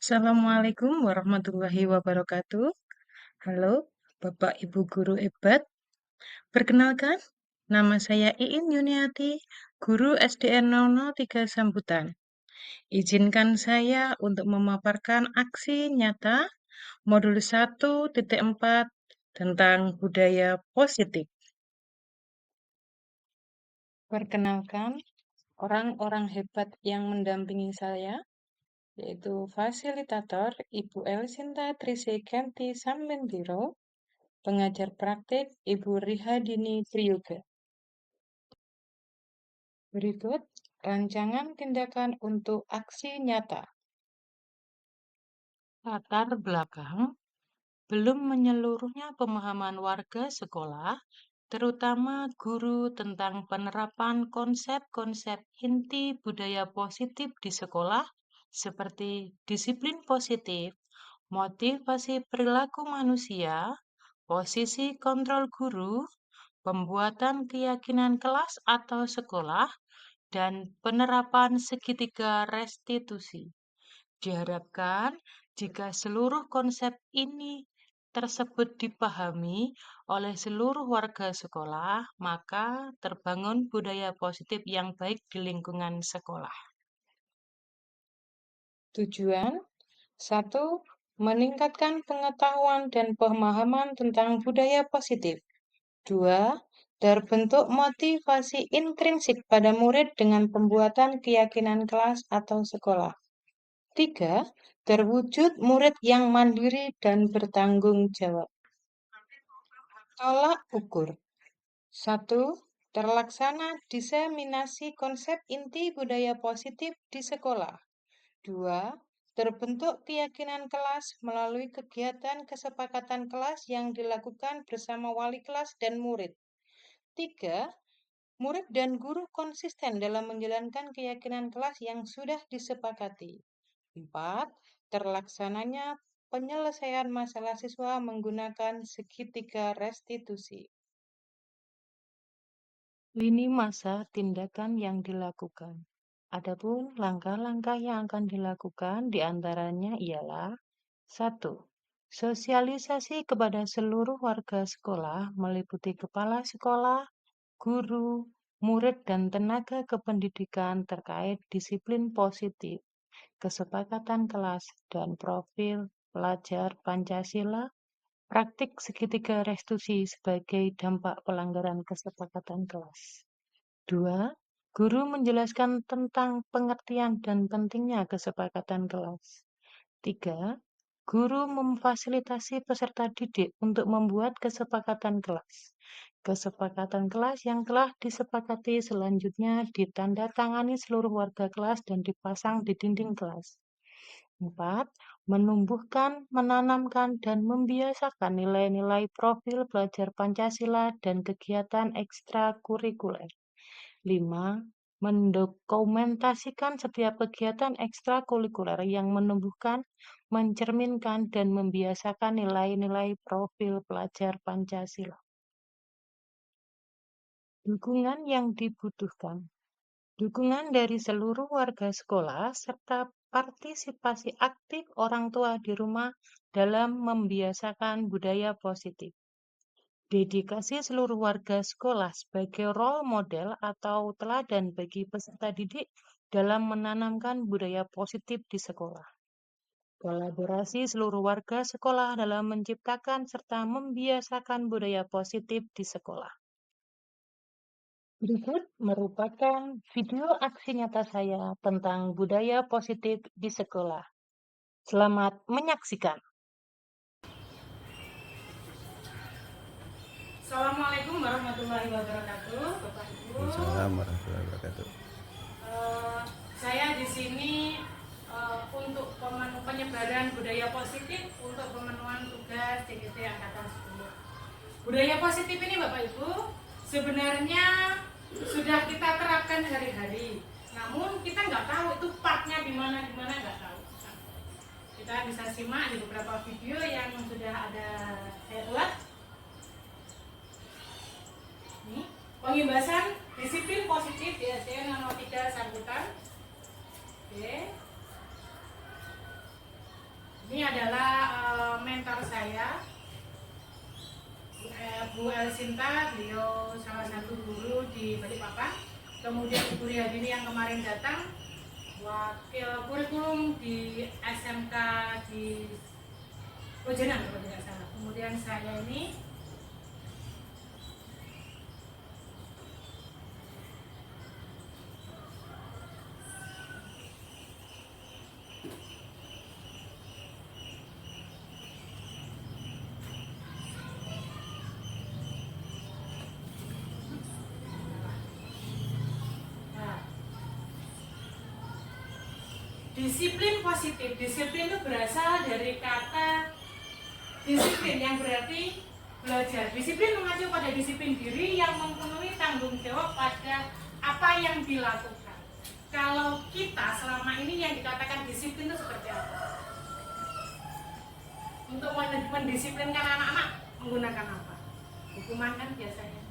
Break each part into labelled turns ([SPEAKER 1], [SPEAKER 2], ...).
[SPEAKER 1] Assalamualaikum warahmatullahi wabarakatuh. Halo, Bapak Ibu guru hebat. Perkenalkan, nama saya Iin Yuniati, guru SDN 003 Sambutan. Izinkan saya untuk memaparkan aksi nyata modul 1.4 tentang budaya positif. Perkenalkan, orang-orang hebat yang mendampingi saya, yaitu fasilitator Ibu Elsinta Trisekenti Sambendiro, pengajar praktik Ibu Rihadini Priyoga. Berikut rancangan tindakan untuk aksi nyata. Latar belakang, belum menyeluruhnya pemahaman warga sekolah, terutama guru tentang penerapan konsep-konsep inti budaya positif di sekolah, seperti disiplin positif, motivasi perilaku manusia, posisi kontrol guru, pembuatan keyakinan kelas atau sekolah, dan penerapan segitiga restitusi. Diharapkan jika seluruh konsep ini tersebut dipahami oleh seluruh warga sekolah, maka terbangun budaya positif yang baik di lingkungan sekolah. Tujuan 1. Meningkatkan pengetahuan dan pemahaman tentang budaya positif. 2. Terbentuk motivasi intrinsik pada murid dengan pembuatan keyakinan kelas atau sekolah. 3. Terwujud murid yang mandiri dan bertanggung jawab. Tolak ukur. 1. Terlaksana diseminasi konsep inti budaya positif di sekolah. 2. Terbentuk keyakinan kelas melalui kegiatan kesepakatan kelas yang dilakukan bersama wali kelas dan murid. 3. Murid dan guru konsisten dalam menjalankan keyakinan kelas yang sudah disepakati. 4. Terlaksananya penyelesaian masalah siswa menggunakan segitiga restitusi. Lini masa tindakan yang dilakukan. Adapun langkah-langkah yang akan dilakukan diantaranya ialah 1. Sosialisasi kepada seluruh warga sekolah meliputi kepala sekolah, guru, murid, dan tenaga kependidikan terkait disiplin positif, kesepakatan kelas, dan profil pelajar Pancasila, praktik segitiga restitusi sebagai dampak pelanggaran kesepakatan kelas. 2. Guru menjelaskan tentang pengertian dan pentingnya kesepakatan kelas. 3. Guru memfasilitasi peserta didik untuk membuat kesepakatan kelas. Kesepakatan kelas yang telah disepakati selanjutnya ditandatangani seluruh warga kelas dan dipasang di dinding kelas. 4. Menumbuhkan, menanamkan, dan membiasakan nilai-nilai profil belajar Pancasila dan kegiatan ekstrakurikuler. 5. Mendokumentasikan setiap kegiatan ekstrakurikuler yang menumbuhkan, mencerminkan, dan membiasakan nilai-nilai profil pelajar Pancasila. Dukungan yang dibutuhkan. Dukungan dari seluruh warga sekolah serta partisipasi aktif orang tua di rumah dalam membiasakan budaya positif. Dedikasi seluruh warga sekolah sebagai role model atau teladan bagi peserta didik dalam menanamkan budaya positif di sekolah. Kolaborasi seluruh warga sekolah dalam menciptakan serta membiasakan budaya positif di sekolah. Berikut merupakan video aksi nyata saya tentang budaya positif di sekolah. Selamat menyaksikan.
[SPEAKER 2] Assalamualaikum warahmatullahi wabarakatuh, Bapak Ibu.
[SPEAKER 3] Assalamualaikum warahmatullahi wabarakatuh.
[SPEAKER 2] Saya di sini untuk penyebaran budaya positif untuk pemenuhan tugas DGT Angkatan 10. Budaya positif ini Bapak Ibu sebenarnya sudah kita terapkan hari-hari. Namun kita nggak tahu itu partnya di mana nggak tahu. Kita bisa simak di beberapa video yang sudah ada saya buat. Ini pengimbasan disiplin positif di SDN 03 Sambutan. Oke. Ini adalah mentor saya, Bu Elsinta, beliau salah satu guru di Balikpapan. Kemudian Ibu Riyadini yang kemarin datang, wakil kurikulum di SMK di Bojonang kalau tidak salah. Kemudian saya ini disiplin positif. Disiplin itu berasal dari kata disiplin yang berarti belajar. Disiplin mengacu pada disiplin diri yang memenuhi tanggung jawab pada apa yang dilakukan. Kalau kita selama ini yang dikatakan disiplin itu seperti apa? Untuk mendisiplinkan anak-anak menggunakan apa? Hukuman kan biasanya.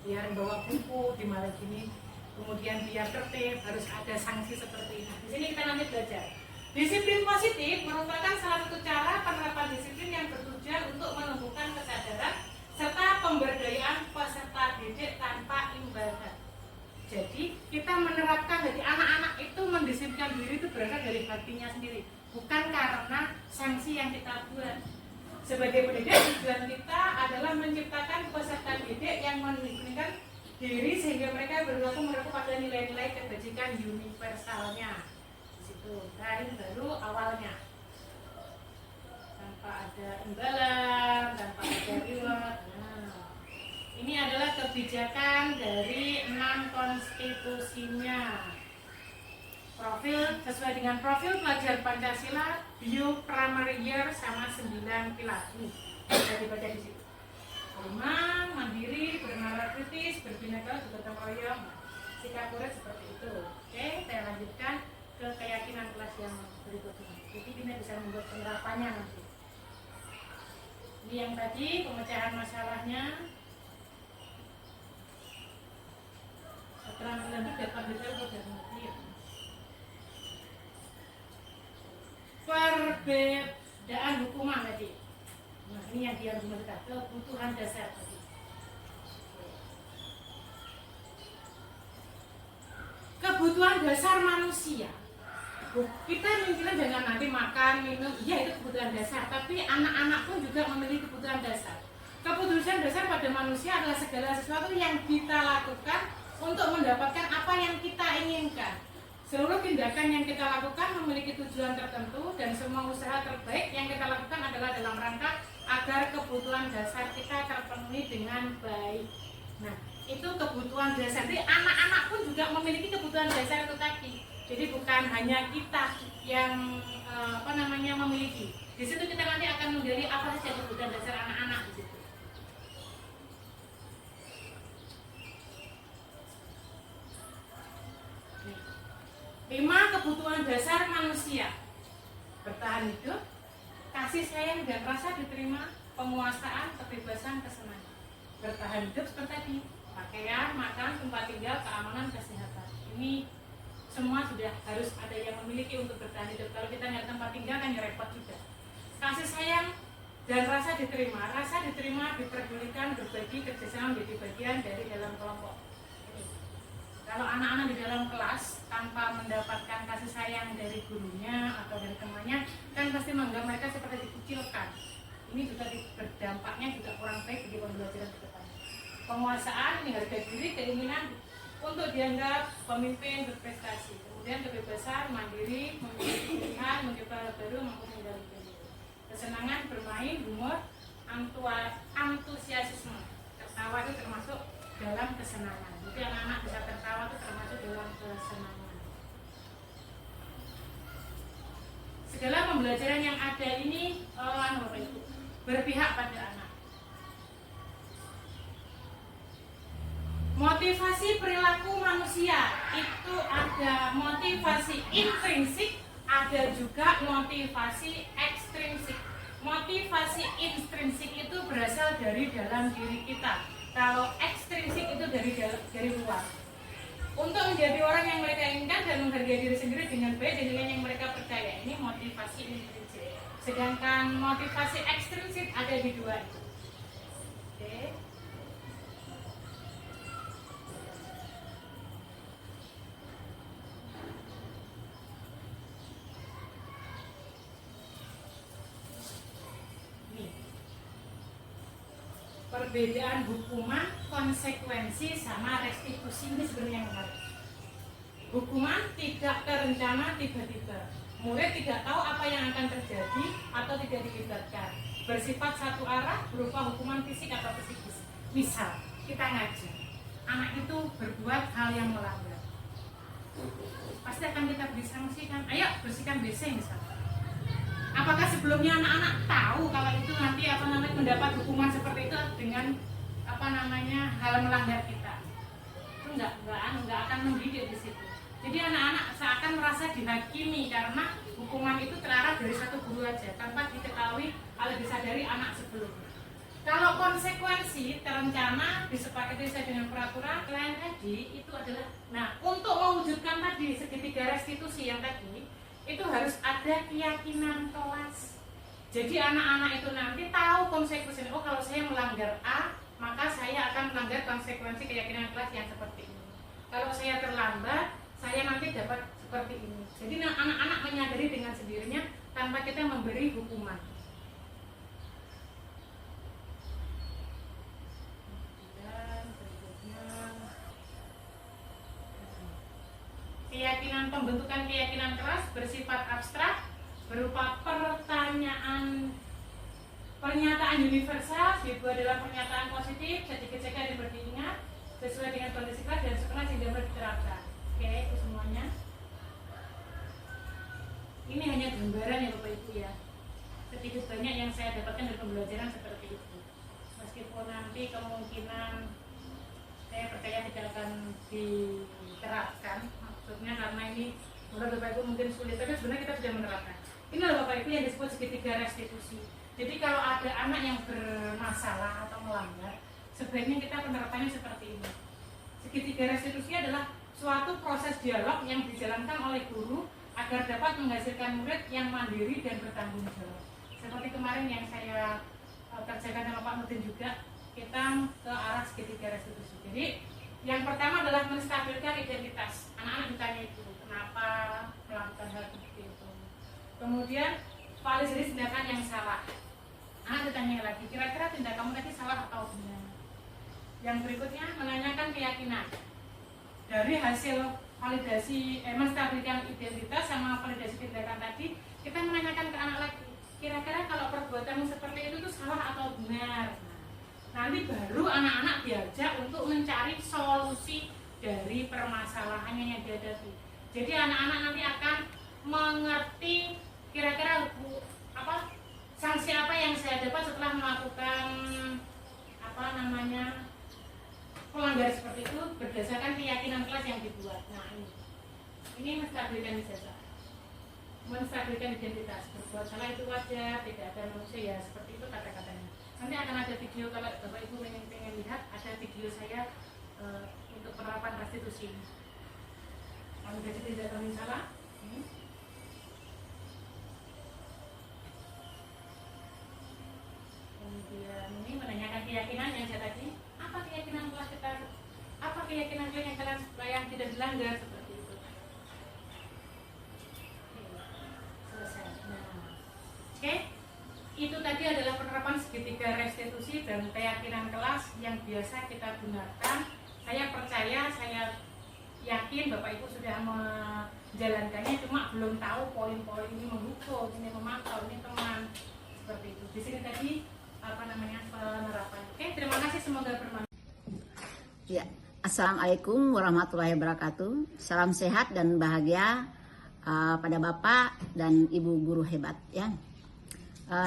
[SPEAKER 2] Biar bawa buku di malam gini, kemudian biar tertib, harus ada sanksi seperti ini. Di sini kita nanti belajar. Disiplin positif merupakan salah satu cara penerapan disiplin yang bertujuan untuk menumbuhkan kesadaran serta pemberdayaan peserta didik tanpa imbalan. Jadi kita menerapkan, jadi anak-anak itu mendisiplinkan diri itu berasal dari hatinya sendiri, bukan karena sanksi yang kita buat. Sebagai pendidik, tujuan kita adalah menciptakan peserta didik yang mendisiplinkan diri sehingga mereka berlaku pada nilai-nilai kebajikan universalnya. Di situ, dari baru awalnya, tanpa ada imbalan, tanpa ada reward. Ini adalah kebijakan dari 6 konstitusinya. Profil sesuai dengan profil pelajar Pancasila, bio primary year sama 9 pilar. Ini bisa dibaca di situ. Rumah, mandiri, bernalar kritis, berbineka, bergotong royong, sikap murid seperti itu. Oke, saya lanjutkan ke keyakinan kelas yang berikutnya. Jadi kita bisa membuat penerapannya nanti. Ini yang tadi pemecahan masalahnya. Keterampilan itu dapat detail dan mengerti. Perbedaan hukuman tadi. Nah, ini yang dia kita kebutuhan dasar tadi. Kebutuhan dasar manusia. Kita mungkin jangan nanti makan, minum, iya itu kebutuhan dasar. Tapi anak-anak pun juga memiliki kebutuhan dasar. Kebutuhan dasar pada manusia adalah segala sesuatu yang kita lakukan untuk mendapatkan apa yang kita inginkan. Seluruh tindakan yang kita lakukan memiliki tujuan tertentu dan semua usaha terbaik yang kita lakukan adalah dalam rangka agar kebutuhan dasar kita terpenuhi dengan baik. Nah, itu kebutuhan dasar. Jadi anak-anak pun juga memiliki kebutuhan dasar itu tadi. Jadi bukan hanya kita yang memiliki. Di situ kita nanti akan menggali apa saja kebutuhan dasar anak-anak di situ. 5 kebutuhan dasar manusia: bertahan hidup, kasih sayang dan rasa diterima, penguasaan, kebebasan, kesenangan. Bertahan hidup seperti tadi, pakaian, makan, tempat tinggal, keamanan, kesehatan. Ini semua sudah harus ada yang memiliki untuk bertahan hidup. Kalau kita nggak tempat tinggal kan ya repot juga. Kasih sayang dan rasa diterima, diperdulikan, berbagi, kerjasama menjadi bagian dari dalam kelompok. Kalau anak-anak di dalam kelas tanpa mendapatkan kasih sayang dari gurunya atau dari temannya, kan pasti menganggap mereka seperti dikucilkan. Ini juga berdampaknya juga kurang baik bagi pembelajaran ke depan. Penguasaan, ini harga diri, keinginan untuk dianggap pemimpin berprestasi. Kemudian kebebasan, mandiri, memiliki pilihan, mencoba hal baru, mampu mengendalikan diri. Kesenangan, bermain, humor, antusiasme. Tertawa itu termasuk dalam kesenangan. Jadi anak-anak bisa tertawa itu termasuk dalam kesenangan. Segala pembelajaran yang ada ini berpihak pada anak. Motivasi perilaku manusia itu ada motivasi intrinsik, ada juga motivasi ekstrinsik. Motivasi intrinsik itu berasal dari dalam diri kita. Kalau ekstrinsik itu dari luar. Untuk menjadi orang yang mereka inginkan dan menghargai diri sendiri dengan baik dan nilai yang mereka percaya, ini motivasi intrinsik. Sedangkan motivasi ekstrinsik ada di dua itu. Oke. Nih. Perbedaan hukuman, konsekuensi sama restitusi ini sebenarnya yang menarik. Hukuman tidak terencana tiba-tiba. Murid tidak tahu apa yang akan terjadi atau tidak dilibatkan. Bersifat satu arah berupa hukuman fisik atau psikis. Misal, kita ngaji. Anak itu berbuat hal yang melanggar. Pasti akan kita beri sanksi kan. Ayo bersihkan WC misalnya. Apakah sebelumnya anak-anak tahu kalau itu nanti mendapat hukuman seperti itu dengan hal melanggar kita? Itu enggak akan mendidik di situ. Jadi anak-anak seakan merasa dihakimi karena hukuman itu terarah dari satu guru aja tanpa diketahui atau disadari anak sebelumnya. Kalau konsekuensi terencana disepakati sesuai dengan peraturan lain tadi itu adalah, untuk mewujudkan tadi segitiga restitusi yang tadi itu harus ada keyakinan kelas. Jadi anak-anak itu nanti tahu konsekuensi. Oh, kalau saya melanggar A, maka saya akan melanggar konsekuensi keyakinan kelas yang seperti ini. Kalau saya terlambat, saya nanti dapat seperti ini. Jadi anak-anak menyadari dengan sendirinya tanpa kita memberi hukuman. Dan berikutnya, keyakinan pembentukan keyakinan keras bersifat abstrak berupa pernyataan universal, itu adalah pernyataan positif, sedikit saja dan beringat sesuai dengan kondisi kelas dan sekolah sehingga diterapkan. Oke, itu semuanya. Ini hanya gambaran ya Bapak Ibu ya. Sedikit banyak yang saya dapatkan dari pembelajaran seperti itu. Meskipun nanti kemungkinan saya percaya tidak akan diterapkan, maksudnya karena ini menurut Bapak Ibu mungkin sulit, tapi sebenarnya kita sudah menerapkan. Ini adalah Bapak Ibu yang disebut segitiga restitusi. Jadi kalau ada anak yang bermasalah atau melanggar, sebaiknya kita penerapannya seperti ini. Segitiga restitusi adalah suatu proses dialog yang dijalankan oleh guru agar dapat menghasilkan murid yang mandiri dan bertanggung jawab. Seperti kemarin yang saya kerjakan sama Pak Nurdin juga, kita ke arah segitiga restitusi. Jadi yang pertama adalah menstabilkan identitas. Anak-anak ditanya itu, kenapa melakukan hal seperti itu. Kemudian validasi tindakan yang salah. Anak ditanya lagi, kira-kira tindakan kamu tadi salah atau benar. Yang berikutnya menanyakan keyakinan. Dari hasil validasi menstabilkan identitas sama validasi tindakan tadi, kita menanyakan ke anak lagi, kira-kira kalau perbuatanmu seperti itu tuh salah atau benar. Nanti baru anak-anak diajak untuk mencari solusi dari permasalahannya yang dihadapi. Jadi anak-anak nanti akan mengerti kira-kira sanksi apa yang saya dapat setelah melakukan pelanggar seperti itu berdasarkan keyakinan kelas yang dibuat. Nah, ini menstabilkan ijazah, menstabilkan identitas. Berbuat salah itu wajar, tidak ada manusia ya, seperti itu kata-katanya. Nanti akan ada video, kalau Bapak Ibu pengen lihat, ada video saya untuk penerapan restitusi. Kalau jadi tidak ada salah. Kemudian ini menanyakan keyakinan yang saya tadi. Apa keyakinan kelas kita? Apa keyakinan kelas yang kalian yang tidak dilanggar seperti itu? Selesai. Oke. Itu tadi adalah penerapan segitiga restitusi dan keyakinan kelas yang biasa kita gunakan. Saya percaya, saya yakin Bapak Ibu sudah menjalankannya, cuma belum tahu poin-poin ini menghukum, ini memantau, ini teman seperti itu. Di sini tadi penerapan. Oke, terima kasih, semoga bermanfaat.
[SPEAKER 4] Ya, Assalamualaikum warahmatullahi wabarakatuh. Salam sehat dan bahagia pada Bapak dan Ibu guru hebat ya.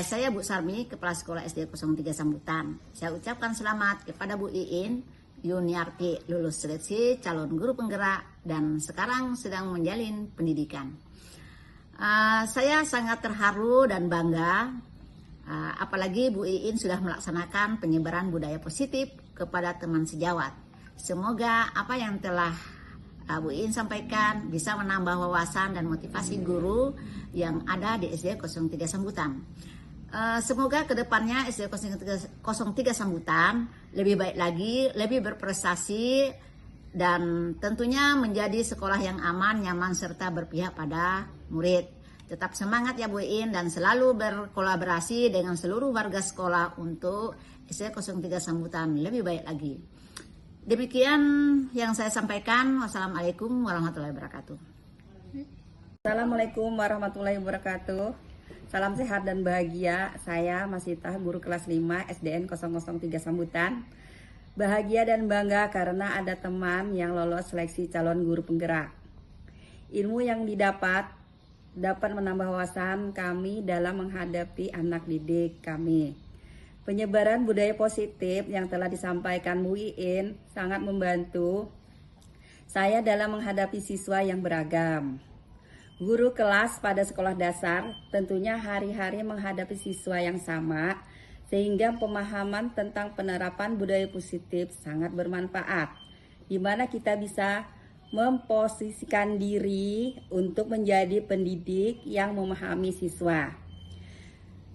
[SPEAKER 4] Saya Bu Sarmi, Kepala Sekolah SD 03 Sambutan. Saya ucapkan selamat kepada Bu Iin Yuniarti, lulus seleksi calon guru penggerak dan sekarang sedang menjalin pendidikan. Saya sangat terharu dan bangga, apalagi Bu Iin sudah melaksanakan penyebaran budaya positif kepada teman sejawat. Semoga apa yang telah Bu Iin sampaikan bisa menambah wawasan dan motivasi guru yang ada di SD 03 Sambutan. Semoga kedepannya SD 03 Sambutan lebih baik lagi, lebih berprestasi, dan tentunya menjadi sekolah yang aman, nyaman, serta berpihak pada murid. Tetap semangat ya Bu Iin, dan selalu berkolaborasi dengan seluruh warga sekolah untuk SD 03 Sambutan lebih baik lagi. Demikian yang saya sampaikan. Wassalamualaikum warahmatullahi wabarakatuh.
[SPEAKER 5] Assalamualaikum warahmatullahi wabarakatuh. Salam sehat dan bahagia. Saya Masitah, guru kelas 5 SDN 003 Sambutan. Bahagia dan bangga karena ada teman yang lolos seleksi calon guru penggerak. Ilmu yang didapat dapat menambah wawasan kami dalam menghadapi anak didik kami. Penyebaran budaya positif yang telah disampaikan Bu Iin sangat membantu saya dalam menghadapi siswa yang beragam. Guru kelas pada sekolah dasar tentunya hari-hari menghadapi siswa yang sama, sehingga pemahaman tentang penerapan budaya positif sangat bermanfaat, di mana kita bisa memposisikan diri untuk menjadi pendidik yang memahami siswa.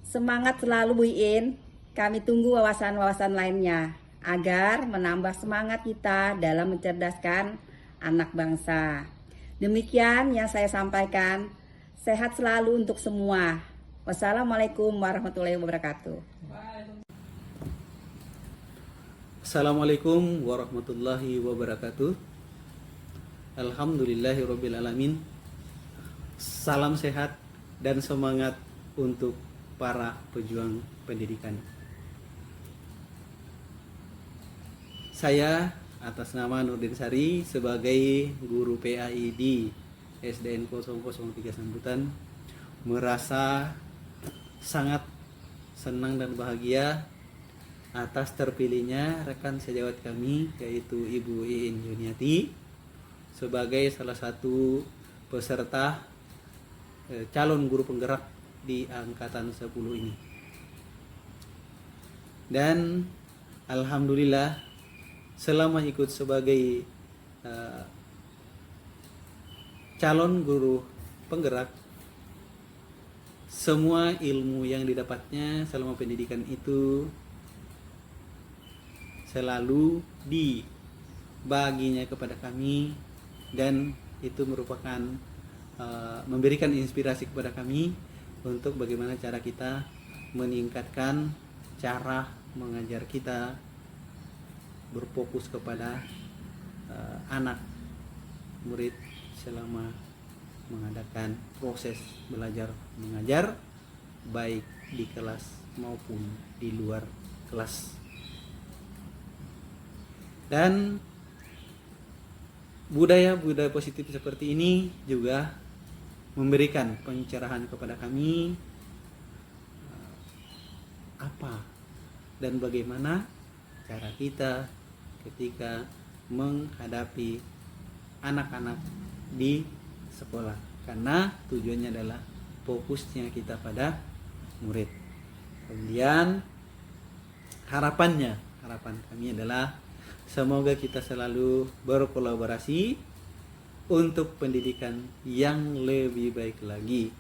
[SPEAKER 5] Semangat selalu Bu Iin, kami tunggu wawasan-wawasan lainnya agar menambah semangat kita dalam mencerdaskan anak bangsa. Demikian yang saya sampaikan. Sehat selalu untuk semua. Wassalamualaikum warahmatullahi wabarakatuh.
[SPEAKER 6] Assalamualaikum warahmatullahi wabarakatuh. Alhamdulillahirabbil alamin. Salam sehat dan semangat untuk para pejuang pendidikan. Saya atas nama Nurdin Sari sebagai guru PAI di SDN 003 Sambutan merasa sangat senang dan bahagia atas terpilihnya rekan sejawat kami, yaitu Ibu Iin Yuniati, sebagai salah satu peserta calon guru penggerak di angkatan 10 ini. Dan alhamdulillah selama ikut sebagai calon guru penggerak, semua ilmu yang didapatnya selama pendidikan itu selalu dibaginya kepada kami, dan itu merupakan memberikan inspirasi kepada kami untuk bagaimana cara kita meningkatkan cara mengajar kita, berfokus kepada anak murid selama mengadakan proses belajar mengajar, baik di kelas maupun di luar kelas. Dan budaya-budaya positif seperti ini juga memberikan pencerahan kepada kami apa dan bagaimana cara kita ketika menghadapi anak-anak di sekolah, karena tujuannya adalah fokusnya kita pada murid. Kemudian harapan kami adalah semoga kita selalu berkolaborasi untuk pendidikan yang lebih baik lagi,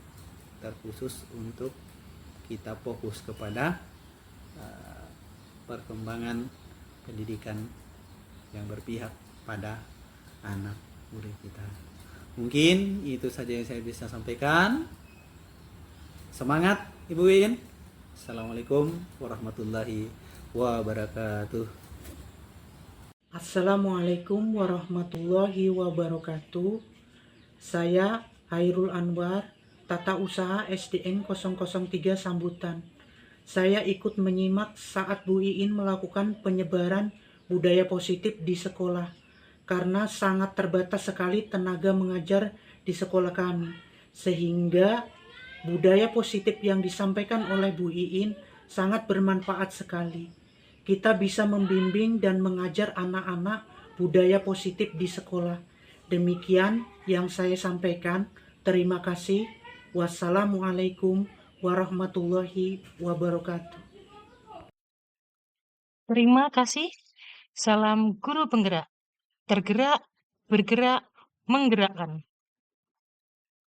[SPEAKER 6] terkhusus untuk kita fokus kepada perkembangan pendidikan yang berpihak pada anak murid kita. Mungkin itu saja yang saya bisa sampaikan. Semangat Ibu Iin. Assalamualaikum warahmatullahi wabarakatuh.
[SPEAKER 7] Assalamualaikum warahmatullahi wabarakatuh. Saya Hairul Anwar, Tata Usaha SDN 003 Sambutan. Saya ikut menyimak saat Bu Iin melakukan penyebaran budaya positif di sekolah, karena sangat terbatas sekali tenaga mengajar di sekolah kami, sehingga budaya positif yang disampaikan oleh Bu Iin sangat bermanfaat sekali. Kita bisa membimbing dan mengajar anak-anak budaya positif di sekolah. Demikian yang saya sampaikan. Terima kasih. Wassalamualaikum warahmatullahi wabarakatuh.
[SPEAKER 1] Terima kasih. Salam guru penggerak. Tergerak, bergerak, menggerakkan.